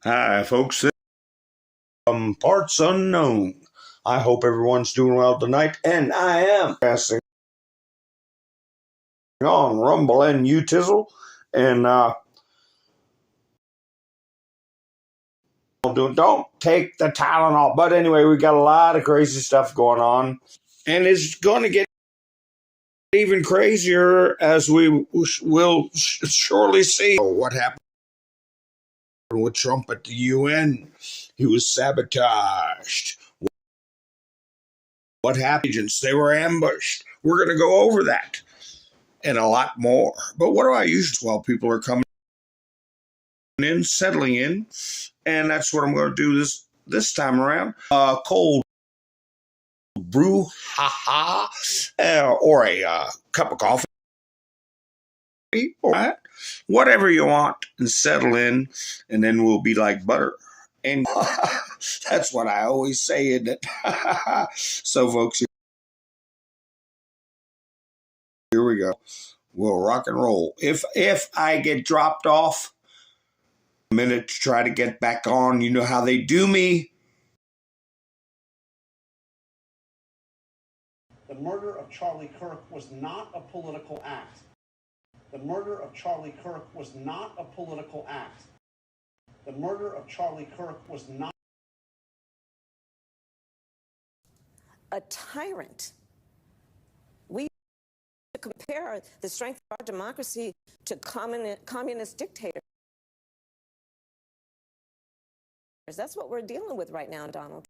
Hi, folks. Parts unknown. I hope everyone's doing well tonight, and I am passing on Rumble and Utizzle, and don't take the Tylenol. But anyway, we got a lot of crazy stuff going on, and it's going to get even crazier as we will surely see. What happened with Trump at the UN? He was sabotaged. What happened? Agents, they were ambushed. We're going to go over that and a lot more. But what do I use while people are coming in, settling in? And that's what I'm going to do this time around. Cold brew, or a cup of coffee, or whatever you want, and settle in, and then we'll be like butter. And that's what I always say, isn't it? So, folks, here we go. We'll rock and roll. If I get dropped off a minute to try to get back on, you know how they do me. The murder of Charlie Kirk was not a political act. The murder of Charlie Kirk was not a political act. The murder of Charlie Kirk was not a tyrant. We compare the strength of our democracy to communist dictators. That's what we're dealing with right now, Donald.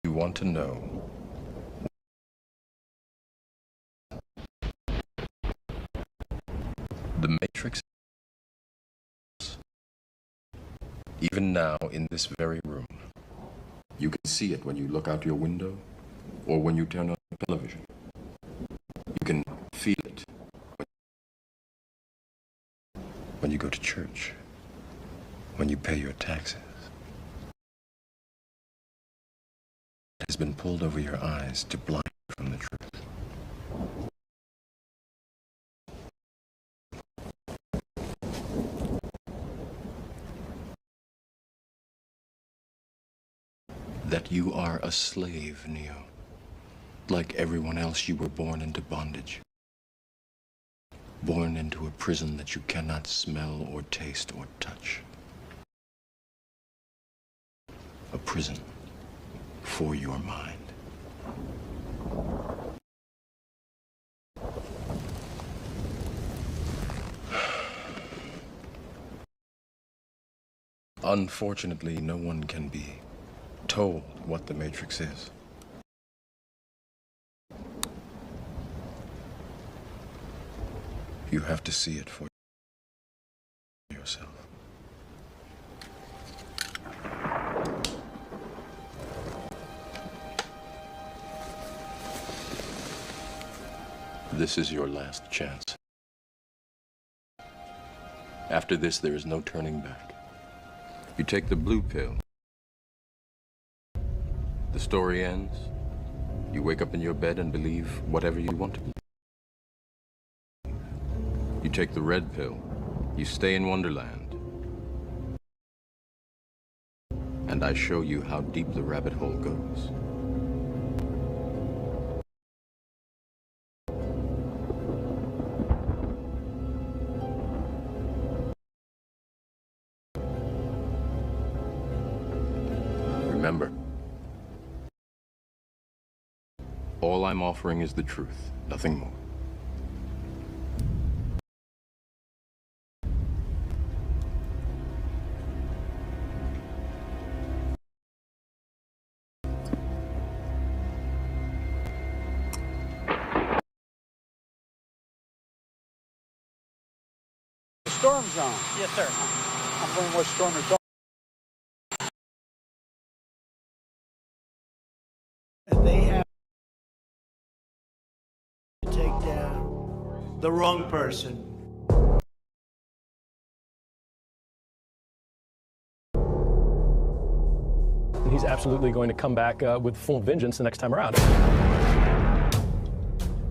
You want to know the Matrix, even now in this very room. You can see it when you look out your window or when you turn on television. You can feel it when you go to church, when you pay your taxes. It has been pulled over your eyes to blind you from the truth. That you are a slave, Neo. Like everyone else, you were born into bondage. Born into a prison that you cannot smell or taste or touch. A prison for your mind. Unfortunately, no one can be told what the Matrix is. You have to see it for yourself. This is your last chance. After this, there is no turning back. You take the blue pill. The story ends. You wake up in your bed and believe whatever you want to believe. You take the red pill. You stay in Wonderland. And I show you how deep the rabbit hole goes. Remember, all I'm offering is the truth, nothing more. storm zone. Yes, sir. I'm wondering what storm you're talking about. They have to take down the wrong person. He's absolutely going to come back with full vengeance the next time around.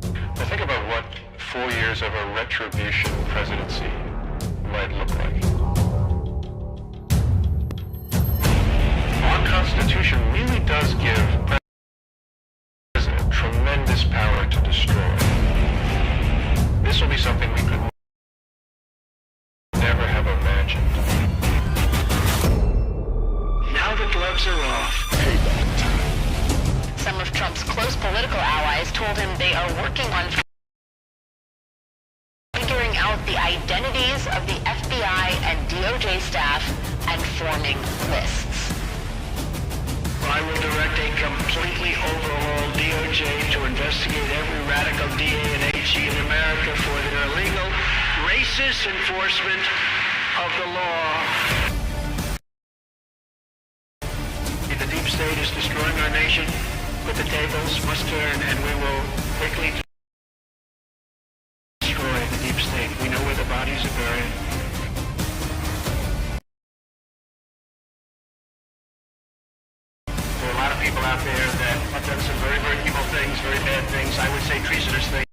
Now think about what 4 years of a retribution presidency might look like. Our Constitution really does give president tremendous power to destroy. This will be something we could never have imagined. Now the gloves are off. Some of Trump's close political allies told him they are working on figuring out the identities of the FBI and DOJ staff and forming lists. I will direct a completely overhauled DOJ to investigate every radical DA and HE in America for their illegal, racist enforcement of the law. The deep state is destroying our nation, but the tables must turn, and we will quickly destroy the deep state. We know where the bodies are buried. There are a lot of people out there that have done some very, very evil things, very bad things, I would say treasonous things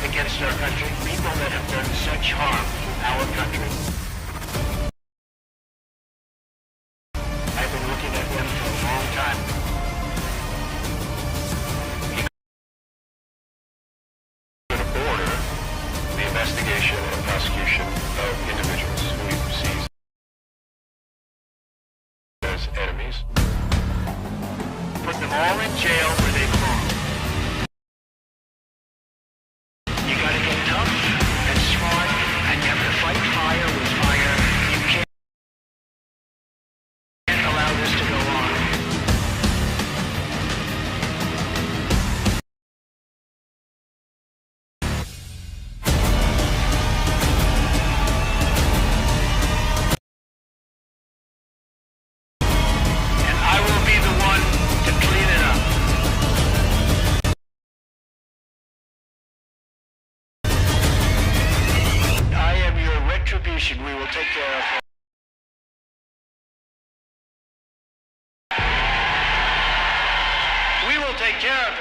against our country. People that have done such harm to our country. I've been looking at them for a long time. To order the investigation and prosecution of individuals who we perceive as enemies. Put them all in jail where they belong. You gotta get tough and smart, and you have to fight fire with fire. You can't allow this to go on. And I will be the one to clean it up. I am your retribution. We will take care of it. We will take care of it.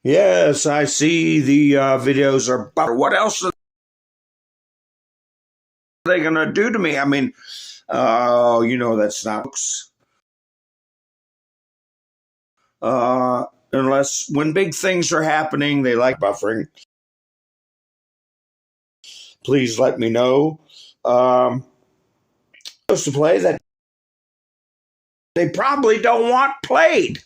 Yes, I see the videos are about what else are they going to do to me? I mean, that's not unless when big things are happening, they like buffering. Please let me know. Supposed to play that they probably don't want played.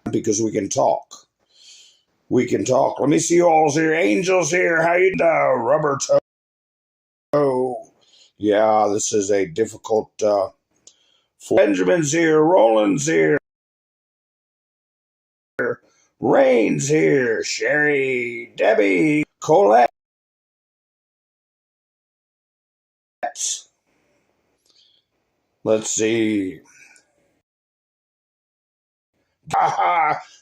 Because we can talk. We can talk. Let me see you all here. Angels here. How you doing? Rubber toe. Yeah, this is a difficult Benjamin's here. Roland's here. Rain's here. Sherry. Debbie. Colette. Let's see.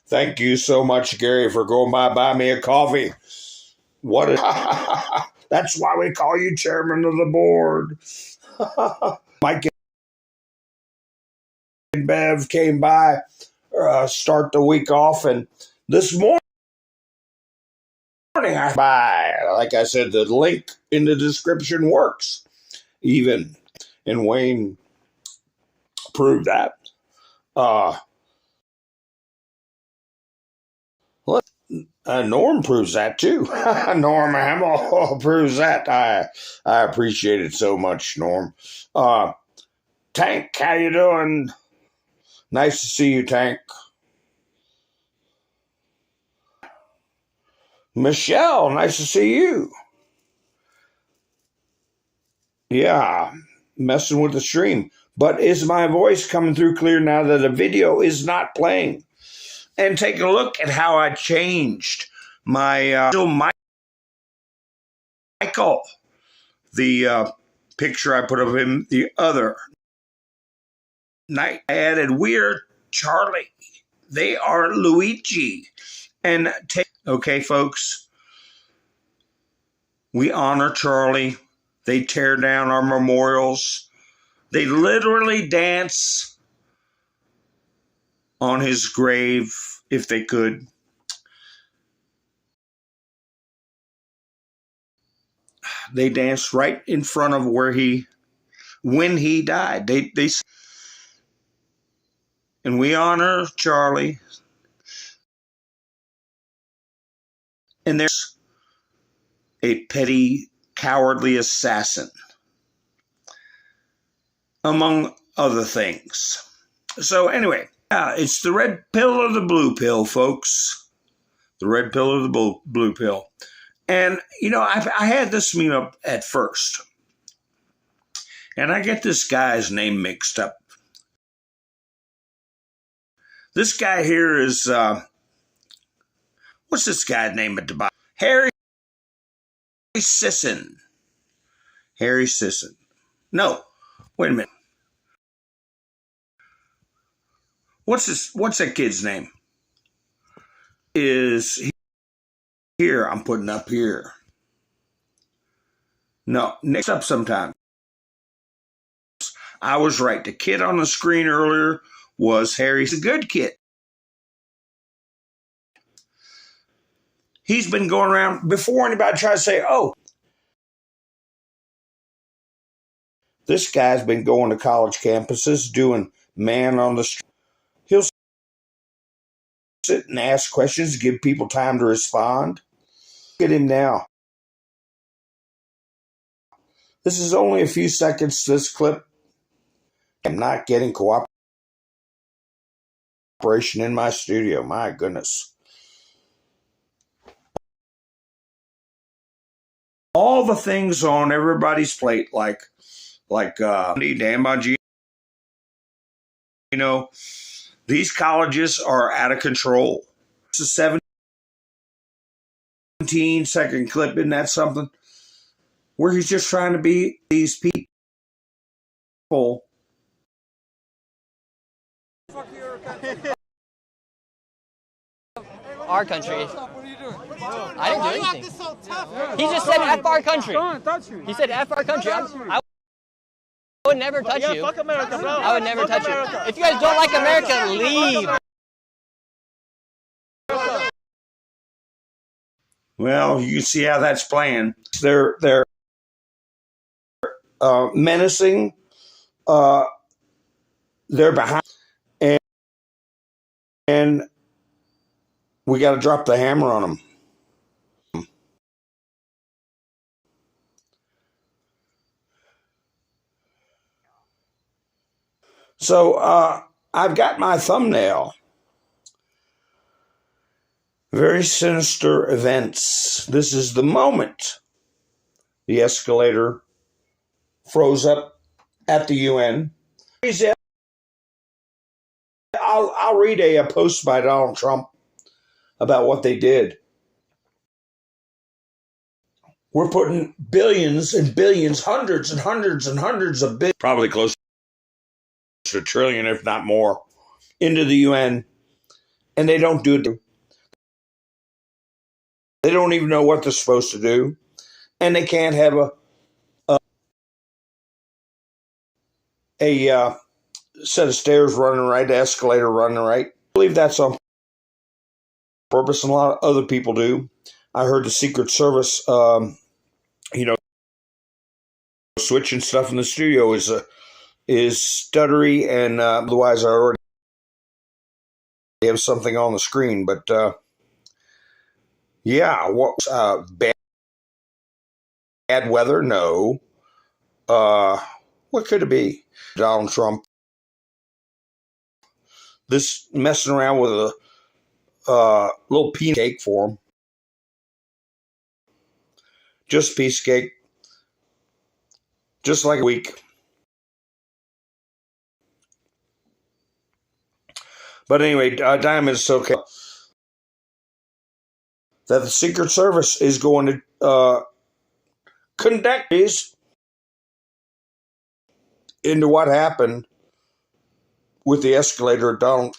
Thank you so much, Gary, for going by buy me a coffee. What? That's why we call you chairman of the board. Mike and Bev came by, start the week off, and this morning I buy. Like I said, the link in the description works. Even, and Wayne proved that. Norm proves that too. Norm Hamill proves that. I appreciate it so much, Norm. Tank, how you doing? Nice to see you, Tank. Michelle, nice to see you. Yeah, messing with the stream. But is my voice coming through clear now that the video is not playing? And take a look at how I changed my Michael, the picture I put of him the other night. I added We're Charlie. They are Luigi. And okay, folks, we honor Charlie. They tear down our memorials. They literally dance on his grave if they could. They danced right in front of when he died. And we honor Charlie. And there's a petty, cowardly assassin, among other things. So anyway, it's the red pill or the blue pill, folks. The red pill or the blue pill. And, you know, I had this meme up at first. And I get this guy's name mixed up. This guy here is, what's this guy's name at the bottom? Harry Sisson. Harry Sisson. No, wait a minute. What's that kid's name? Is here, I'm putting up here. No, mixed up sometimes. I was right. The kid on the screen earlier was Harry's a good kid. He's been going around before anybody tried to say, oh, this guy's been going to college campuses doing man on the street. He'll sit and ask questions, give people time to respond. Look at him now. This is only a few seconds, this clip. I'm not getting cooperation in my studio. My goodness. All the things on everybody's plate, like Dan Bongino, these colleges are out of control. It's a 17-second clip, isn't that something? Where he's just trying to be these people. Our country. I didn't do anything. He just said F our country. He said F our country. I would never touch you. Fuck America, bro. I would never touch you. If you guys don't like America, leave. Well, you can see how that's playing. They're menacing. They're behind, and we got to drop the hammer on them. So I've got my thumbnail. Very sinister events. This is the moment the escalator froze up at the UN. I'll read a post by Donald Trump about what they did. We're putting billions and billions, hundreds and hundreds and hundreds of billions, probably close to a trillion, if not more, into the UN, and they don't do it. They don't even know what they're supposed to do, and they can't have a set of stairs running right, the escalator running right. I believe that's on purpose, and a lot of other people do. I heard the Secret Service, switching stuff in the studio is stuttery, and otherwise I already have something on the screen. But what bad weather? No. What could it be? Donald Trump. This messing around with a little piece of cake for him. Just a piece of cake. Just like a week. But anyway, Diamond is okay. That the Secret Service is going to conduct these into what happened with the escalator at Donald.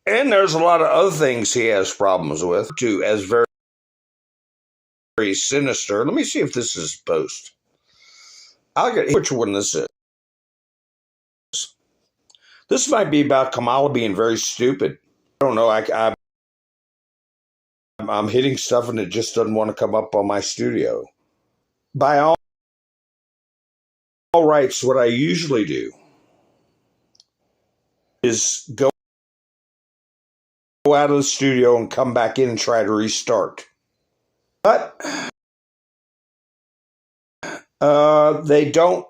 And there's a lot of other things he has problems with, too, as very, very sinister. Let me see if this is post. I'll get which one this is. This might be about Kamala being very stupid. I don't know. I'm hitting stuff and it just doesn't want to come up on my studio. By all rights, what I usually do is go out of the studio and come back in and try to restart. But they don't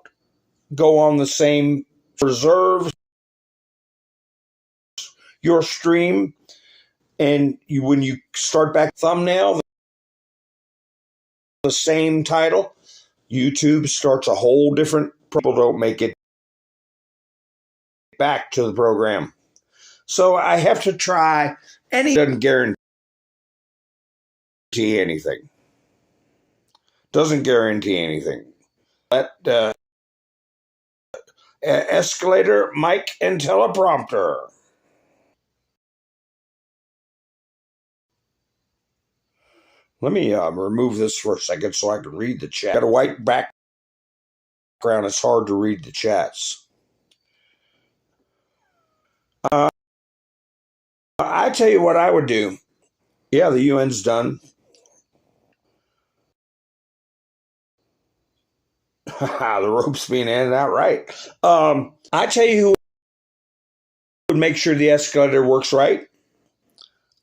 go on the same reserves your stream, and when you start back thumbnail, the same title, YouTube starts a whole different. People don't make it back to the program. So I have to try, and he doesn't guarantee anything. Doesn't guarantee anything. But escalator, mic, and teleprompter. Let me remove this for a second so I can read the chat. Got a white background. It's hard to read the chats. I tell you what I would do. Yeah, the UN's done. The rope's being handed out, right. I tell you who would make sure the escalator works right.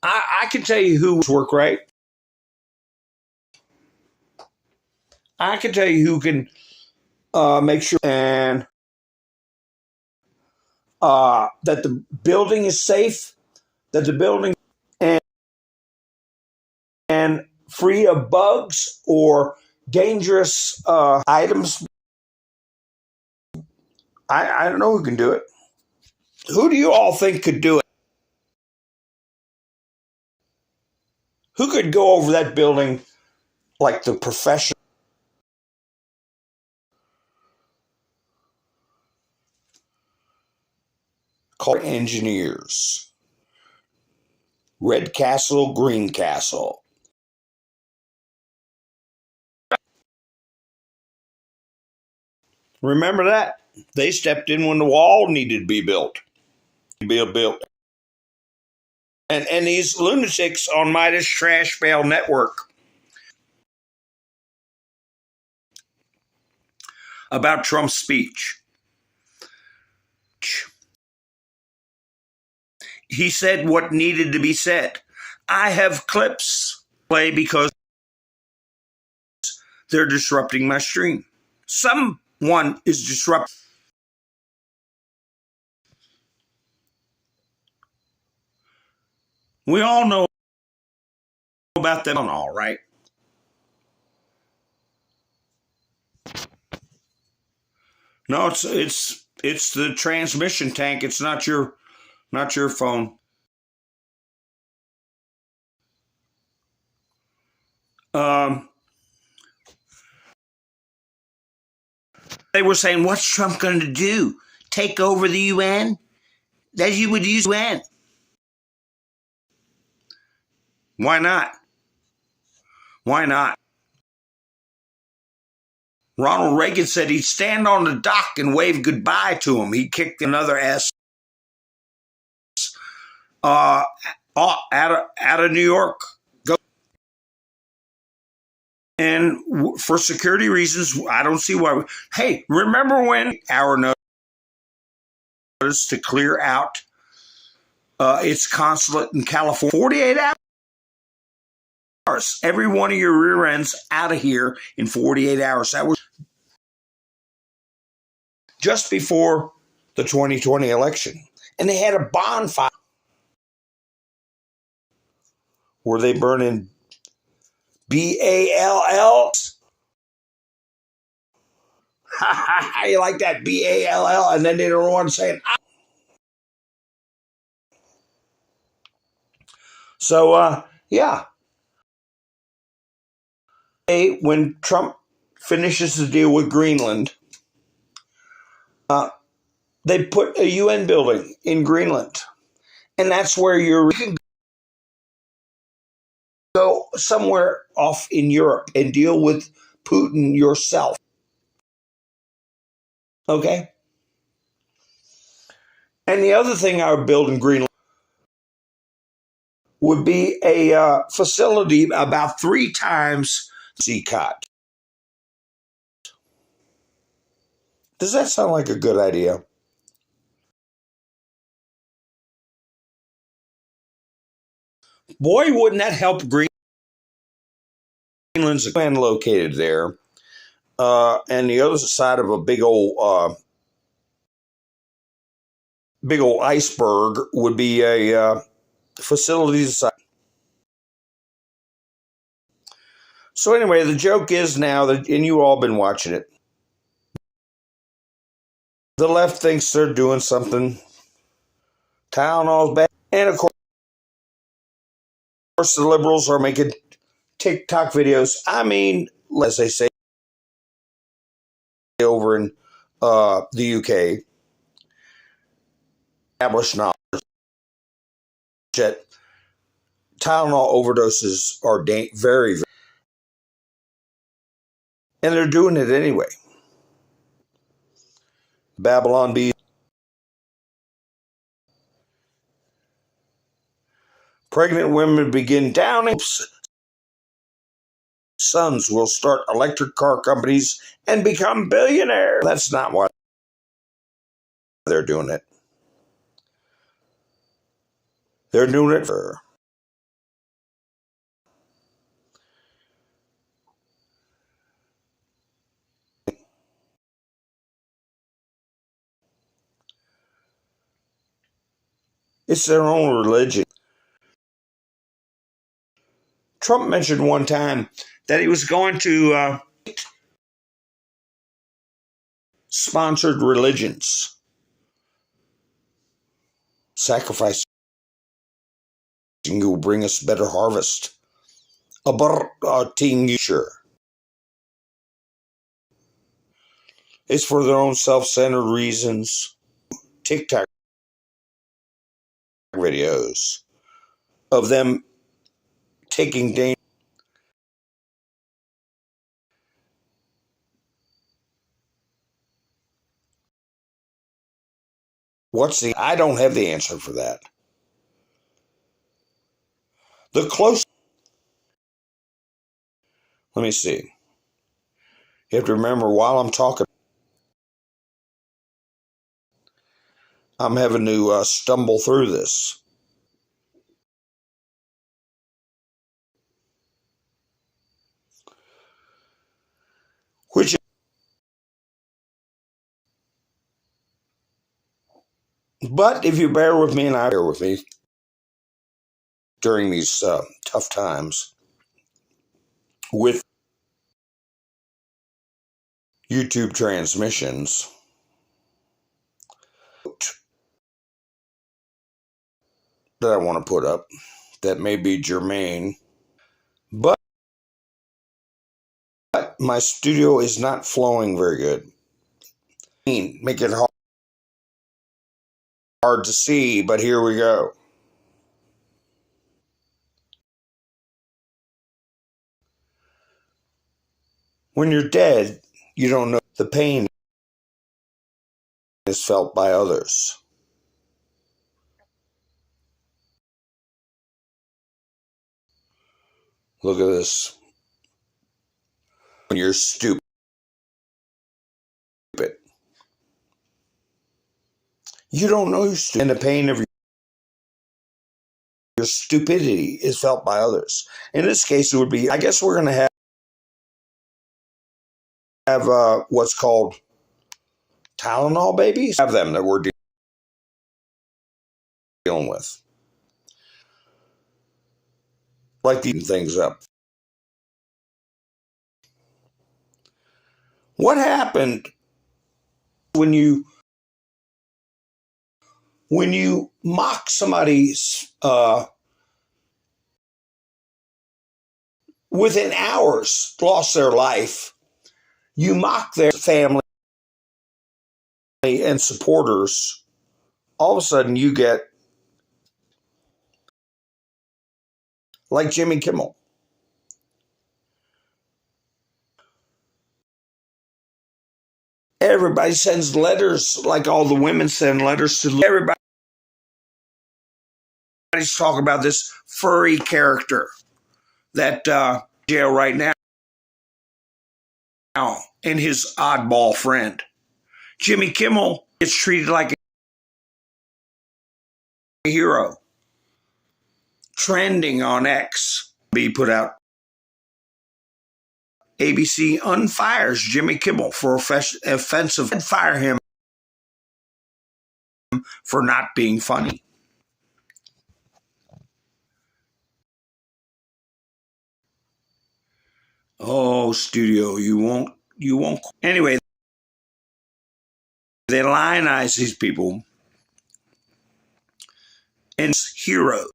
I can tell you who would work right. I can tell you who can make sure and that the building is safe, that the building and free of bugs or dangerous items. I don't know who can do it. Who do you all think could do it? Who could go over that building like the professional? Called engineers. Red Castle, Green Castle. Remember that? They stepped in when the wall needed to be built. Built. And these lunatics on Midas Trash Bale Network about Trump's speech. He said what needed to be said. I have clips play because they're disrupting my stream. Someone is disrupting. We all know about them all, right? No, it's the transmission tank. It's not your phone. They were saying, what's Trump going to do? Take over the UN? That you would use UN. Why not? Why not? Ronald Reagan said he'd stand on the dock and wave goodbye to him. He kicked another ass out of New York. And for security reasons, I don't see why. Hey, remember when our notice to clear out its consulate in California? 48 hours. Every one of your rear ends out of here in 48 hours. That was just before the 2020 election. And they had a bonfire. Were they burning BALL? You like that BALL, and then they don't want to say it. So, yeah. When Trump finishes the deal with Greenland, they put a UN building in Greenland. And that's where you can go somewhere off in Europe and deal with Putin yourself. Okay? And the other thing I would build in Greenland would be a facility about 3 times CCOT. Does that sound like a good idea? Boy, wouldn't that help Greenland's land located there. And the other side of a big old iceberg would be a facilities. So anyway, the joke is now that, and you all been watching it, the left thinks they're doing something. Tylenol's bad. And of course, the liberals are making TikTok videos. I mean, as they say over in the UK, established knowledge that Tylenol overdoses are very, very, and they're doing it anyway. Babylon Bee. Pregnant women begin downing. Sons will start electric car companies and become billionaires. That's not why they're doing it. They're doing it for. It's their own religion. Trump mentioned one time that he was going to sponsored religions. Sacrificing will bring us better harvest. A better future. It's for their own self-centered reasons. TikTok videos of them taking danger. I don't have the answer for that. The close. Let me see. You have to remember while I'm talking, I'm having to stumble through this. But if you bear with me, and I bear with me during these tough times with YouTube transmissions, that I want to put up that may be germane, but my studio is not flowing very good. Make it hard to see, but here we go. When you're dead, you don't know the pain is felt by others. Look at this. When you're stupid. You don't know you're stupid. And the pain of your stupidity is felt by others. In this case, it would be, I guess we're going to have what's called Tylenol babies. Have them that we're dealing with. Like eating things up. What happened when you mock somebody's within hours lost their life, you mock their family and supporters, all of a sudden you get like Jimmy Kimmel. Everybody sends letters, like all the women send letters to everybody. Everybody's talking about this furry character that jail right now and his oddball friend. Jimmy Kimmel gets treated like a hero. Trending on X, be put out. ABC unfires Jimmy Kimmel for offensive and fire him for not being funny. Oh, studio, you won't. Anyway, they lionize these people and heroes.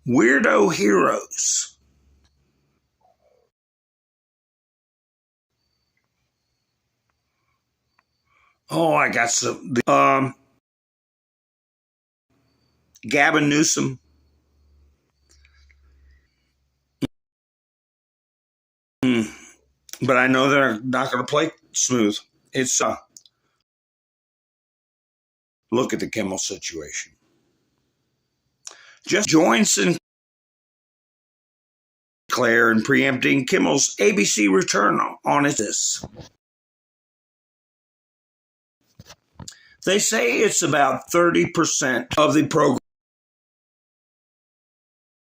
Weirdo heroes. Oh, I got some. Gavin Newsom. But I know they're not going to play smooth. It's look at the Kimmel situation. Just join Sinclair in preempting Kimmel's ABC return on this. They say it's about 30% of the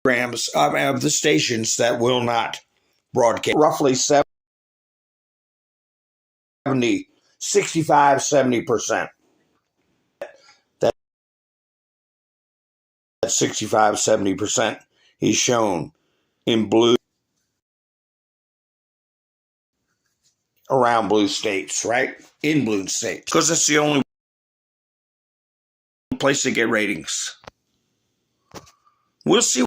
programs of the stations that will not broadcast. Roughly 65-70%. That 65-70% is shown in blue, around blue states, right? In blue states. Because it's the only place to get ratings. We'll see.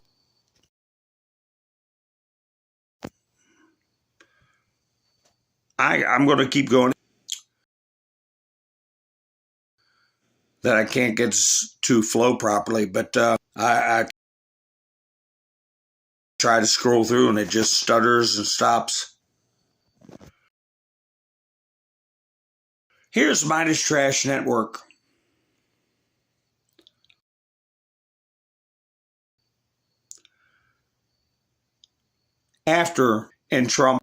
I'm going to keep going. That I can't get to flow properly, but I try to scroll through and it just stutters and stops. Here's Midas Trash Network. After and Trump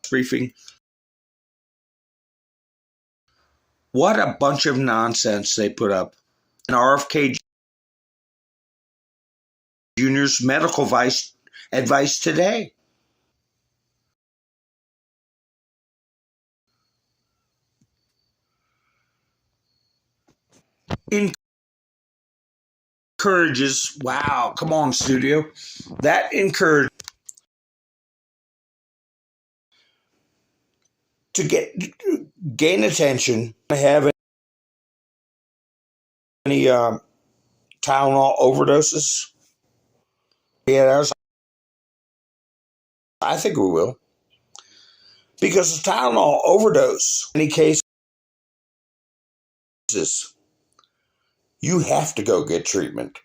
briefing. What a bunch of nonsense they put up. And RFK Jr.'s medical advice today. Encourages, wow, come on, studio. That encourages to gain attention. I have any Tylenol overdoses? Yeah, I think we will. Because the Tylenol overdose, in any cases, you have to go get treatment.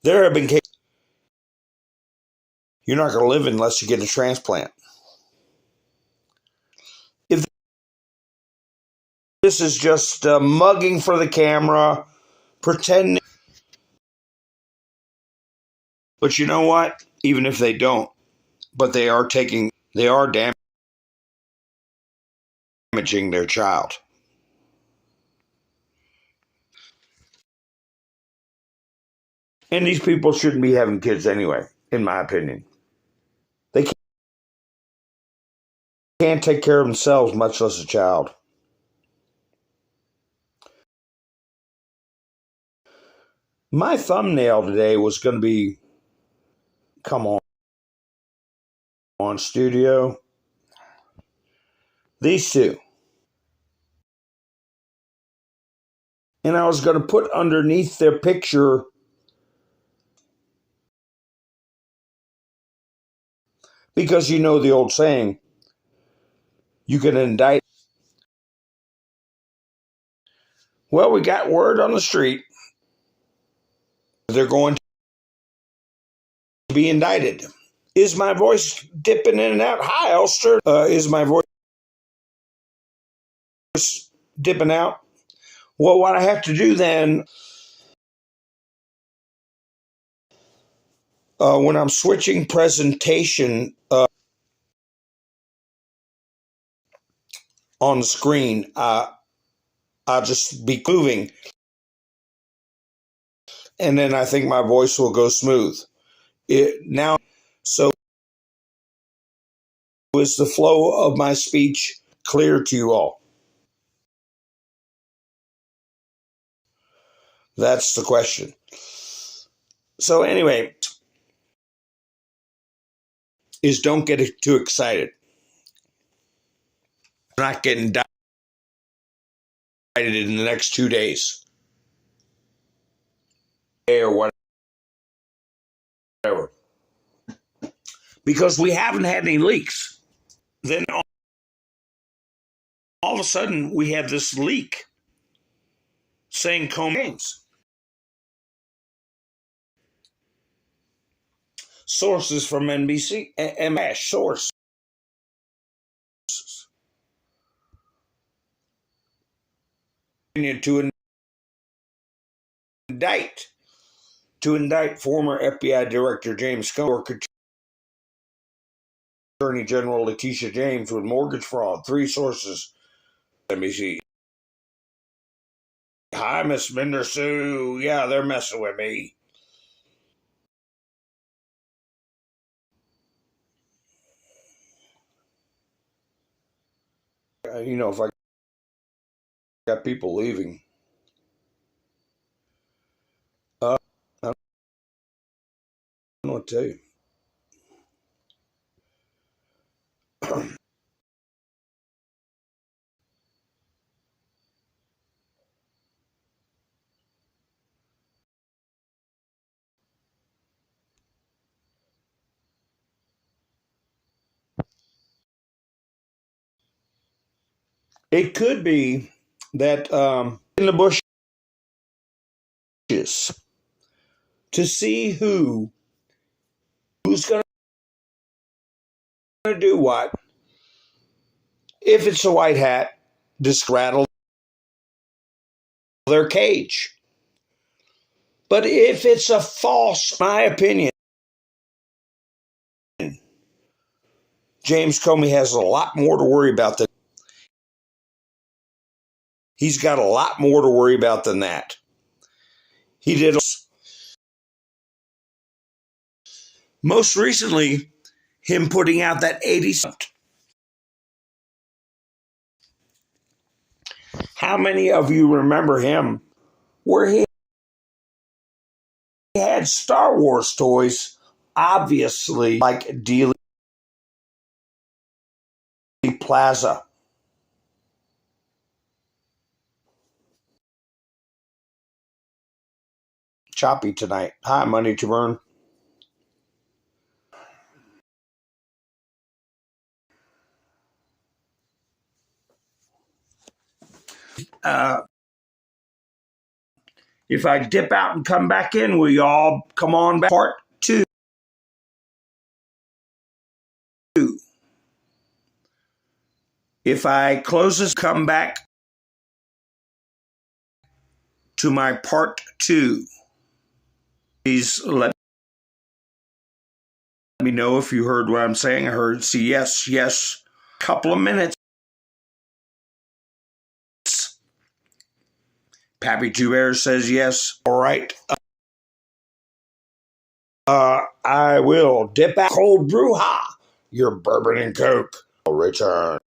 There have been cases you're not going to live unless you get a transplant. If this is just mugging for the camera, pretending. But you know what? Even if they don't, but they are damaging their child. And these people shouldn't be having kids anyway, in my opinion. They can't take care of themselves, much less a child. My thumbnail today was going to be, come on, studio. These two. And I was going to put underneath their picture, because you know the old saying, you can indict. Well, we got word on the street. They're going to be indicted. Is my voice dipping in and out? Hi, Ulster. Is my voice dipping out? Well, what I have to do then, when I'm switching presentation on the screen, I'll just be moving. And then I think my voice will go smooth. So is the flow of my speech clear to you all? That's the question. So anyway, is don't get too excited. We're not getting indicted in the next 2 days. Or whatever. Because we haven't had any leaks. Then all of a sudden we have this leak saying Comey. Sources from NBC, MASH source. To indict former FBI Director James Comey, Attorney General Letitia James with mortgage fraud. 3 sources. NBC. Hi, Miss Minder Sue. Yeah, they're messing with me. If I got people leaving, I don't know what to tell you. It could be that in the bushes to see who's going to do what. If it's a white hat, just rattle their cage. But if it's a false, my opinion, James Comey has a lot more to worry about than he's got a lot more to worry about than that. He did most recently him putting out that 80 cent. How many of you remember him where he had Star Wars toys, obviously like Dealey Plaza? Choppy tonight. Hi, Money to Burn. If I dip out and come back in, will you all come on back? Part 2. If I close this, come back to my part 2. Please let me know if you heard what I'm saying. I heard see yes. Couple of minutes. Pappy Two Bears says yes. All right. I will dip out cold brew. Your bourbon and Coke. I'll return.